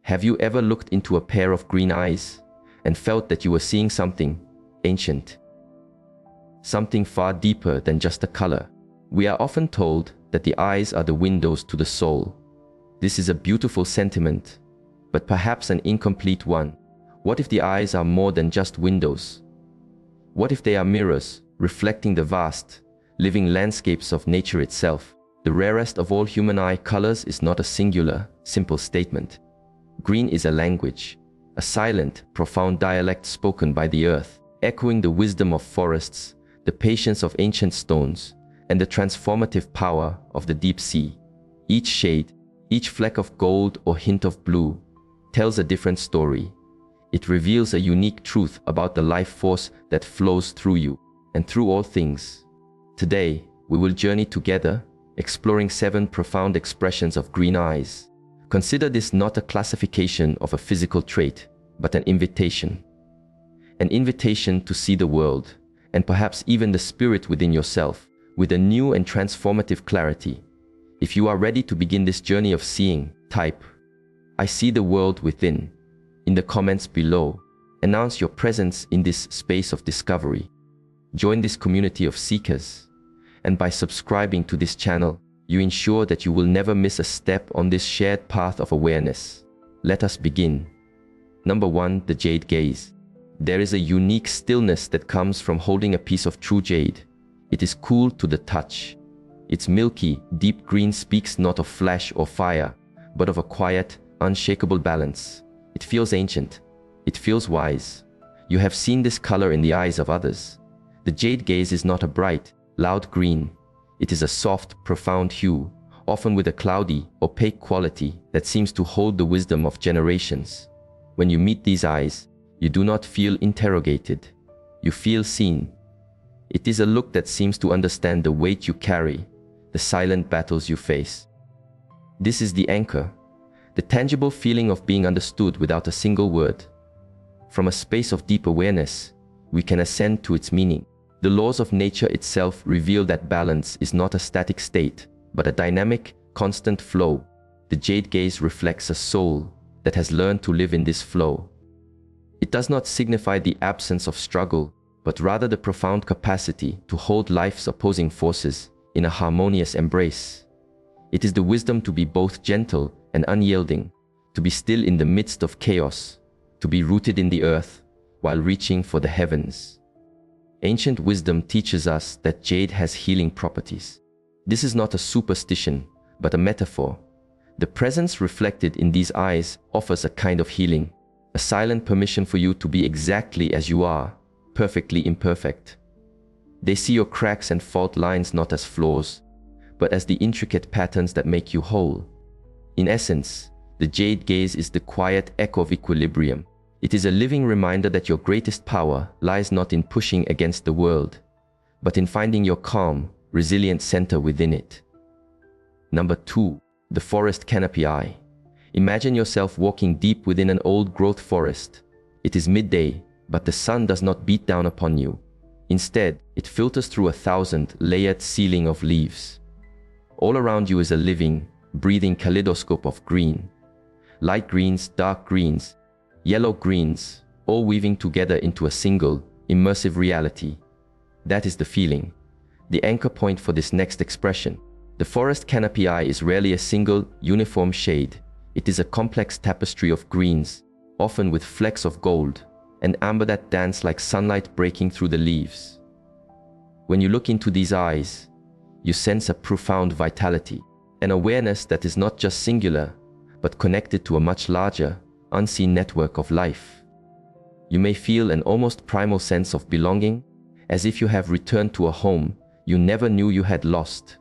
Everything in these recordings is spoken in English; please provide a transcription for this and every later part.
Have you ever looked into a pair of green eyes and felt that you were seeing something ancient? Something far deeper than just a color. We are often told that the eyes are the windows to the soul. This is a beautiful sentiment, but perhaps an incomplete one. What if the eyes are more than just windows? What if they are mirrors, reflecting the vast, living landscapes of nature itself? The rarest of all human eye colors is not a singular, simple statement. Green is a language, a silent, profound dialect spoken by the earth, echoing the wisdom of forests, the patience of ancient stones, and the transformative power of the deep sea. Each shade, each fleck of gold or hint of blue, tells a different story. It reveals a unique truth about the life force that flows through you and through all things. Today, we will journey together, exploring 7 profound expressions of green eyes. Consider this not a classification of a physical trait, but an invitation. An invitation to see the world, and perhaps even the spirit within yourself, with a new and transformative clarity. If you are ready to begin this journey of seeing, type, "I see the world within," in the comments below. Announce your presence in this space of discovery. Join this community of seekers, and by subscribing to this channel, you ensure that you will never miss a step on this shared path of awareness. Let us begin. Number 1, the jade gaze. There is a unique stillness that comes from holding a piece of true jade. It is cool to the touch. Its milky, deep green speaks not of flash or fire, but of a quiet, unshakable balance. It feels ancient. It feels wise. You have seen this color in the eyes of others. The jade gaze is not a bright, loud green. It is a soft, profound hue, often with a cloudy, opaque quality that seems to hold the wisdom of generations. When you meet these eyes, you do not feel interrogated. You feel seen. It is a look that seems to understand the weight you carry, the silent battles you face. This is the anchor, the tangible feeling of being understood without a single word. From a space of deep awareness, we can ascend to its meaning. The laws of nature itself reveal that balance is not a static state, but a dynamic, constant flow. The jade gaze reflects a soul that has learned to live in this flow. It does not signify the absence of struggle, but rather the profound capacity to hold life's opposing forces in a harmonious embrace. It is the wisdom to be both gentle and unyielding, to be still in the midst of chaos, to be rooted in the earth while reaching for the heavens. Ancient wisdom teaches us that jade has healing properties. This is not a superstition, but a metaphor. The presence reflected in these eyes offers a kind of healing, a silent permission for you to be exactly as you are, perfectly imperfect. They see your cracks and fault lines not as flaws, but as the intricate patterns that make you whole. In essence, the jade gaze is the quiet echo of equilibrium. It is a living reminder that your greatest power lies not in pushing against the world, but in finding your calm, resilient center within it. Number 2, the forest canopy eye. Imagine yourself walking deep within an old-growth forest. It is midday, but the sun does not beat down upon you. Instead, it filters through a 1,000-layered ceiling of leaves. All around you is a living, breathing kaleidoscope of green. Light greens, dark greens, yellow greens, all weaving together into a single, immersive reality. That is the feeling, the anchor point for this next expression. The forest canopy eye is rarely a single, uniform shade. It is a complex tapestry of greens, often with flecks of gold and amber that dance like sunlight breaking through the leaves. When you look into these eyes, you sense a profound vitality, an awareness that is not just singular, but connected to a much larger, unseen network of life. You may feel an almost primal sense of belonging, as if you have returned to a home you never knew you had lost.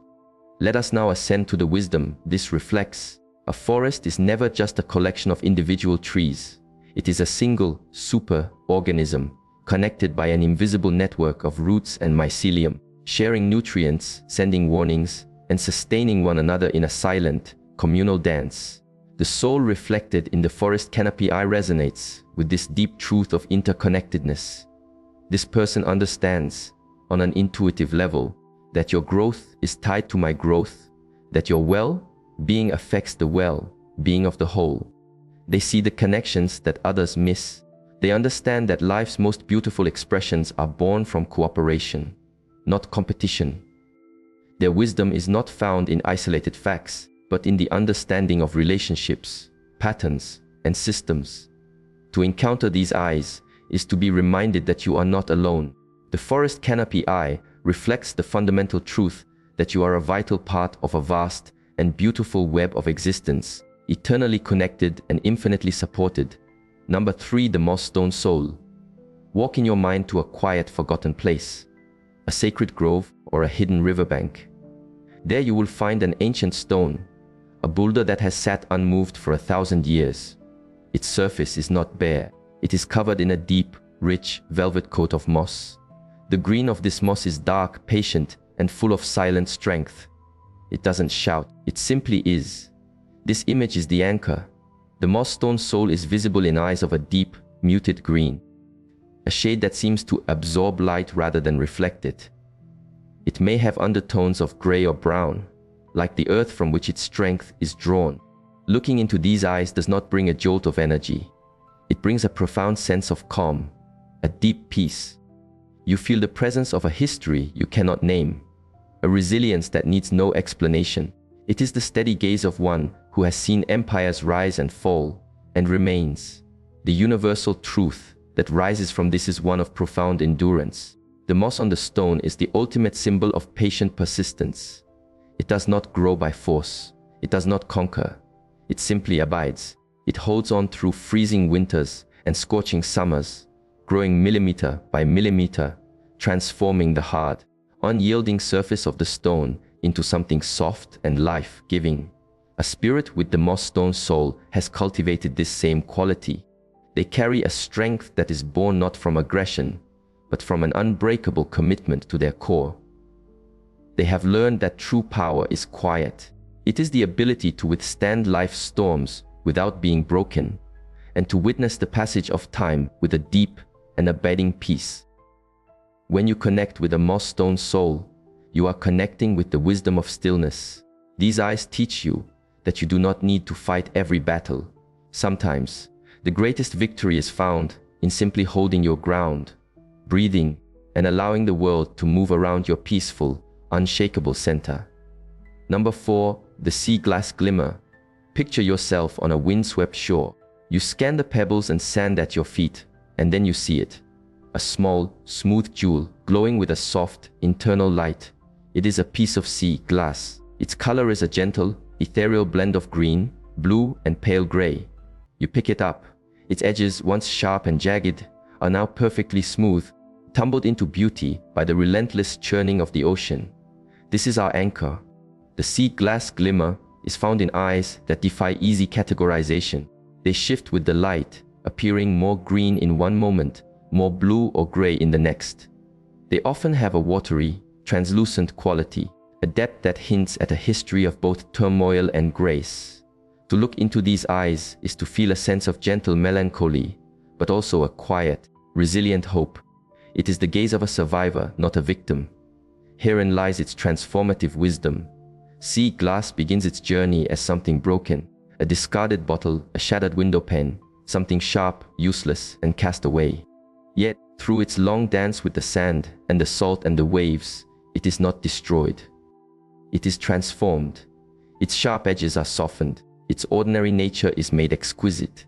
Let us now ascend to the wisdom this reflects. A forest is never just a collection of individual trees. It is a single, super-organism, connected by an invisible network of roots and mycelium, sharing nutrients, sending warnings, and sustaining one another in a silent, communal dance. The soul reflected in the forest canopy eye resonates with this deep truth of interconnectedness. This person understands, on an intuitive level, that your growth is tied to my growth, that your well-being affects the well-being of the whole. They see the connections that others miss. They understand that life's most beautiful expressions are born from cooperation, not competition. Their wisdom is not found in isolated facts, but in the understanding of relationships, patterns, and systems. To encounter these eyes is to be reminded that you are not alone. The forest canopy eye reflects the fundamental truth that you are a vital part of a vast and beautiful web of existence, eternally connected and infinitely supported. Number 3, the moss stone soul. Walk in your mind to a quiet, forgotten place, a sacred grove or a hidden riverbank. There you will find an ancient stone, a boulder that has sat unmoved for 1,000 years. Its surface is not bare. It is covered in a deep, rich, velvet coat of moss. The green of this moss is dark, patient, and full of silent strength. It doesn't shout, it simply is. This image is the anchor. The moss stone soul is visible in eyes of a deep, muted green, a shade that seems to absorb light rather than reflect it. It may have undertones of gray or brown, like the earth from which its strength is drawn. Looking into these eyes does not bring a jolt of energy. It brings a profound sense of calm, a deep peace. You feel the presence of a history you cannot name, a resilience that needs no explanation. It is the steady gaze of one who has seen empires rise and fall and remains. The universal truth that rises from this is one of profound endurance. The moss on the stone is the ultimate symbol of patient persistence. It does not grow by force. It does not conquer. It simply abides. It holds on through freezing winters and scorching summers, growing millimeter by millimeter, transforming the hard, unyielding surface of the stone into something soft and life-giving. A spirit with the moss stone soul has cultivated this same quality. They carry a strength that is born not from aggression, but from an unbreakable commitment to their core. They have learned that true power is quiet. It is the ability to withstand life's storms without being broken, and to witness the passage of time with a deep and abiding peace. When you connect with a moss stone soul, you are connecting with the wisdom of stillness. These eyes teach you that you do not need to fight every battle. Sometimes, the greatest victory is found in simply holding your ground, breathing, and allowing the world to move around your peaceful, unshakable center. Number 4, the sea glass glimmer. Picture yourself on a windswept shore. You scan the pebbles and sand at your feet, and then you see it. A small, smooth jewel glowing with a soft, internal light. It is a piece of sea glass. Its color is a gentle, ethereal blend of green, blue, and pale gray. You pick it up. Its edges, once sharp and jagged, are now perfectly smooth, tumbled into beauty by the relentless churning of the ocean. This is our anchor. The sea glass glimmer is found in eyes that defy easy categorization. They shift with the light, appearing more green in one moment, more blue or gray in the next. They often have a watery, translucent quality, a depth that hints at a history of both turmoil and grace. To look into these eyes is to feel a sense of gentle melancholy, but also a quiet, resilient hope. It is the gaze of a survivor, not a victim. Herein lies its transformative wisdom. Sea glass begins its journey as something broken, a discarded bottle, a shattered window pane, something sharp, useless, and cast away. Yet, through its long dance with the sand and the salt and the waves, it is not destroyed. It is transformed. Its sharp edges are softened. Its ordinary nature is made exquisite.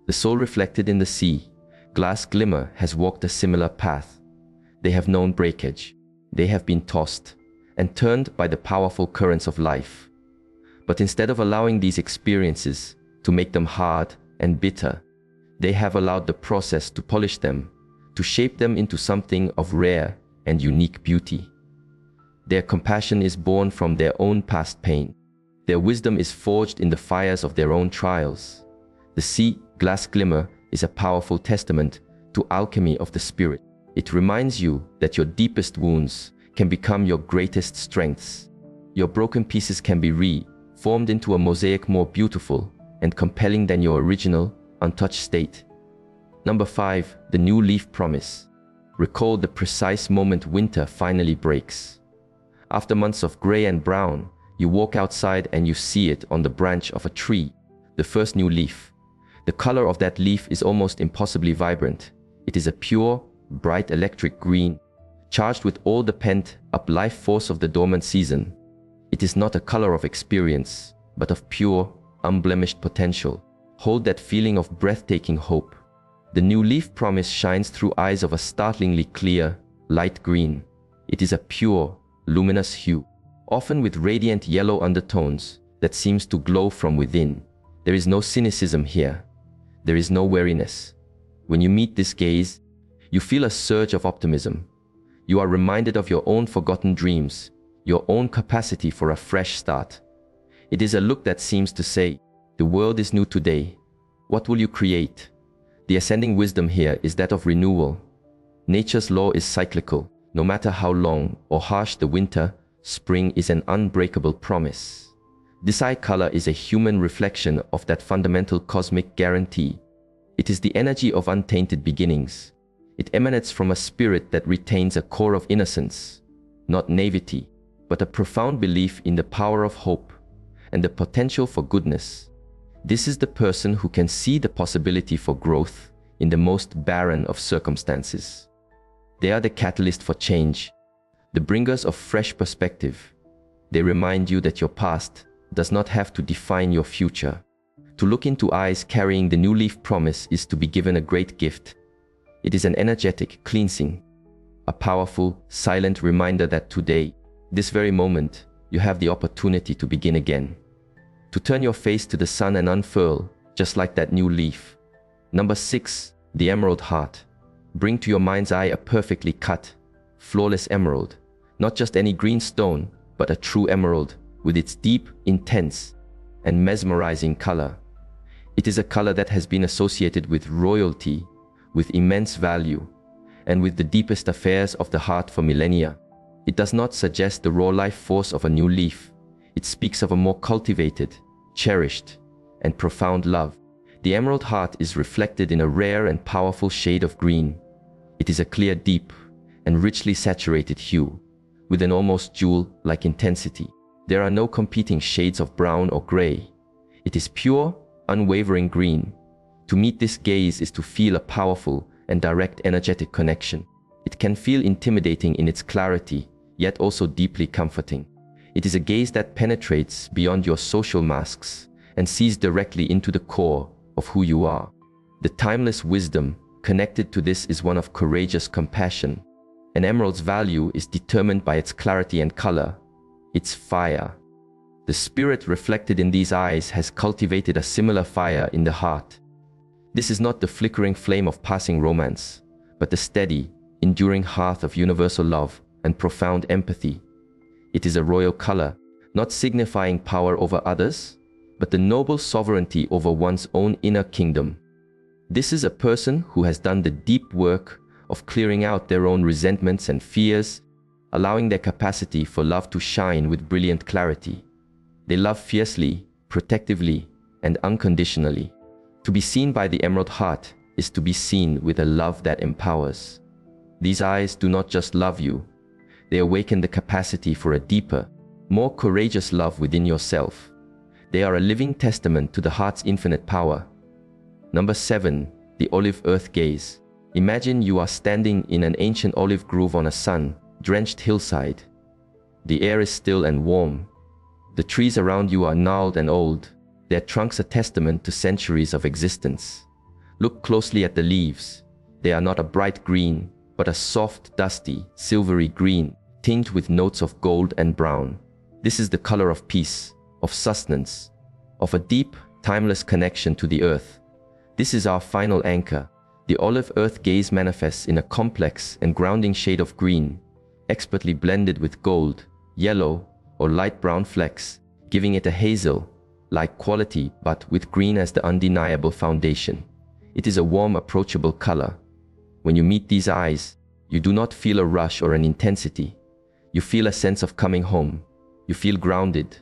The soul reflected in the sea glass glimmer has walked a similar path. They have known breakage. They have been tossed and turned by the powerful currents of life. But instead of allowing these experiences to make them hard and bitter, they have allowed the process to polish them, to shape them into something of rare and unique beauty. Their compassion is born from their own past pain. Their wisdom is forged in the fires of their own trials. The sea glass glimmer is a powerful testament to alchemy of the spirit. It reminds you that your deepest wounds can become your greatest strengths. Your broken pieces can be reformed into a mosaic more beautiful and compelling than your original, untouched state. Number 5, the new leaf promise. Recall the precise moment winter finally breaks. After months of gray and brown, you walk outside and you see it on the branch of a tree, the first new leaf. The color of that leaf is almost impossibly vibrant. It is a pure, bright electric green, charged with all the pent-up life force of the dormant season. It is not a color of experience, but of pure, unblemished potential. Hold that feeling of breathtaking hope. The new leaf promise shines through eyes of a startlingly clear, light green. It is a pure, luminous hue, often with radiant yellow undertones that seems to glow from within. There is no cynicism here. There is no weariness. When you meet this gaze, you feel a surge of optimism. You are reminded of your own forgotten dreams, your own capacity for a fresh start. It is a look that seems to say, the world is new today. What will you create? The ascending wisdom here is that of renewal. Nature's law is cyclical. No matter how long or harsh the winter, spring is an unbreakable promise. This eye color is a human reflection of that fundamental cosmic guarantee. It is the energy of untainted beginnings. It emanates from a spirit that retains a core of innocence, not naivety, but a profound belief in the power of hope and the potential for goodness. This is the person who can see the possibility for growth in the most barren of circumstances. They are the catalyst for change, the bringers of fresh perspective. They remind you that your past does not have to define your future. To look into eyes carrying the new leaf promise is to be given a great gift. It is an energetic cleansing, a powerful, silent reminder that today, this very moment, you have the opportunity to begin again. To turn your face to the sun and unfurl, just like that new leaf. Number 6, the emerald heart. Bring to your mind's eye a perfectly cut, flawless emerald. Not just any green stone, but a true emerald with its deep, intense, and mesmerizing color. It is a color that has been associated with royalty, with immense value, and with the deepest affairs of the heart for millennia. It does not suggest the raw life force of a new leaf. It speaks of a more cultivated, cherished, and profound love. The emerald heart is reflected in a rare and powerful shade of green. It is a clear, deep, and richly saturated hue, with an almost jewel-like intensity. There are no competing shades of brown or gray. It is pure, unwavering green. To meet this gaze is to feel a powerful and direct energetic connection. It can feel intimidating in its clarity, yet also deeply comforting. It is a gaze that penetrates beyond your social masks and sees directly into the core of who you are. The timeless wisdom connected to this is one of courageous compassion. An emerald's value is determined by its clarity and color, its fire. The spirit reflected in these eyes has cultivated a similar fire in the heart. This is not the flickering flame of passing romance, but the steady, enduring hearth of universal love and profound empathy. It is a royal color, not signifying power over others, but the noble sovereignty over one's own inner kingdom. This is a person who has done the deep work of clearing out their own resentments and fears, allowing their capacity for love to shine with brilliant clarity. They love fiercely, protectively, and unconditionally. To be seen by the emerald heart is to be seen with a love that empowers. These eyes do not just love you, they awaken the capacity for a deeper, more courageous love within yourself. They are a living testament to the heart's infinite power. Number 7, the olive earth gaze. Imagine you are standing in an ancient olive grove on a sun-drenched hillside. The air is still and warm. The trees around you are gnarled and old, their trunks a testament to centuries of existence. Look closely at the leaves. They are not a bright green, but a soft, dusty, silvery green, tinged with notes of gold and brown. This is the color of peace, of sustenance, of a deep, timeless connection to the earth. This is our final anchor. The olive earth gaze manifests in a complex and grounding shade of green, expertly blended with gold, yellow, or light brown flecks, giving it a hazel-like quality but with green as the undeniable foundation. It is a warm, approachable color. When you meet these eyes, you do not feel a rush or an intensity. You feel a sense of coming home. You feel grounded.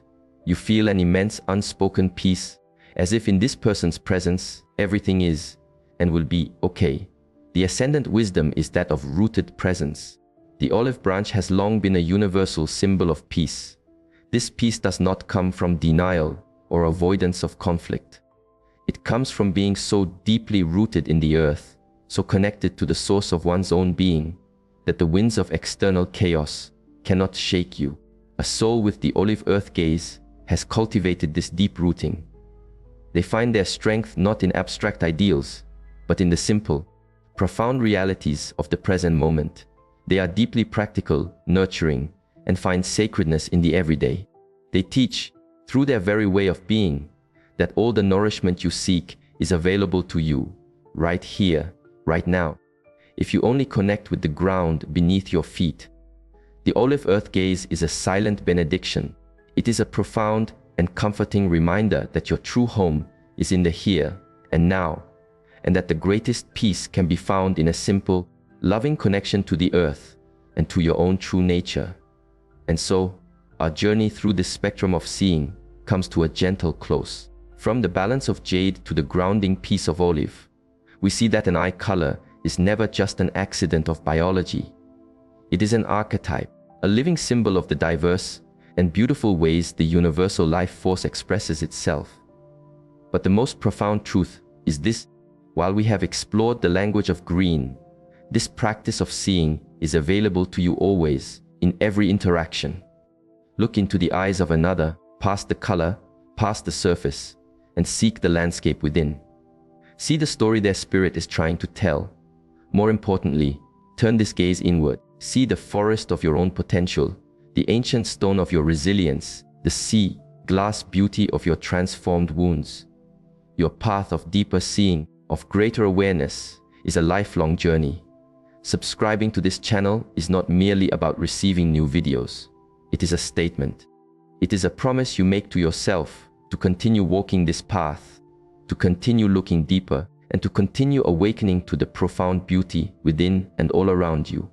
You feel an immense unspoken peace, as if in this person's presence, everything is and will be okay. The ascendant wisdom is that of rooted presence. The olive branch has long been a universal symbol of peace. This peace does not come from denial or avoidance of conflict. It comes from being so deeply rooted in the earth, so connected to the source of one's own being, that the winds of external chaos cannot shake you. A soul with the olive earth gaze has cultivated this deep rooting. They find their strength not in abstract ideals, but in the simple, profound realities of the present moment. They are deeply practical, nurturing, and find sacredness in the everyday. They teach, through their very way of being, that all the nourishment you seek is available to you, right here, right now, if you only connect with the ground beneath your feet. The olive earth gaze is a silent benediction. It is a profound and comforting reminder that your true home is in the here and now, and that the greatest peace can be found in a simple, loving connection to the earth and to your own true nature. And so, our journey through this spectrum of seeing comes to a gentle close. From the balance of jade to the grounding peace of olive, we see that an eye color is never just an accident of biology. It is an archetype, a living symbol of the diverse and beautiful ways the universal life force expresses itself. But the most profound truth is this: while we have explored the language of green, this practice of seeing is available to you always, in every interaction. Look into the eyes of another, past the color, past the surface, and seek the landscape within. See the story their spirit is trying to tell. More importantly, turn this gaze inward. See the forest of your own potential, the ancient stone of your resilience, the sea, glass beauty of your transformed wounds. Your path of deeper seeing, of greater awareness, is a lifelong journey. Subscribing to this channel is not merely about receiving new videos. It is a statement. It is a promise you make to yourself to continue walking this path, to continue looking deeper, and to continue awakening to the profound beauty within and all around you.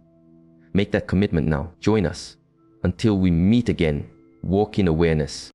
Make that commitment now. Join us. Until we meet again, walk in awareness.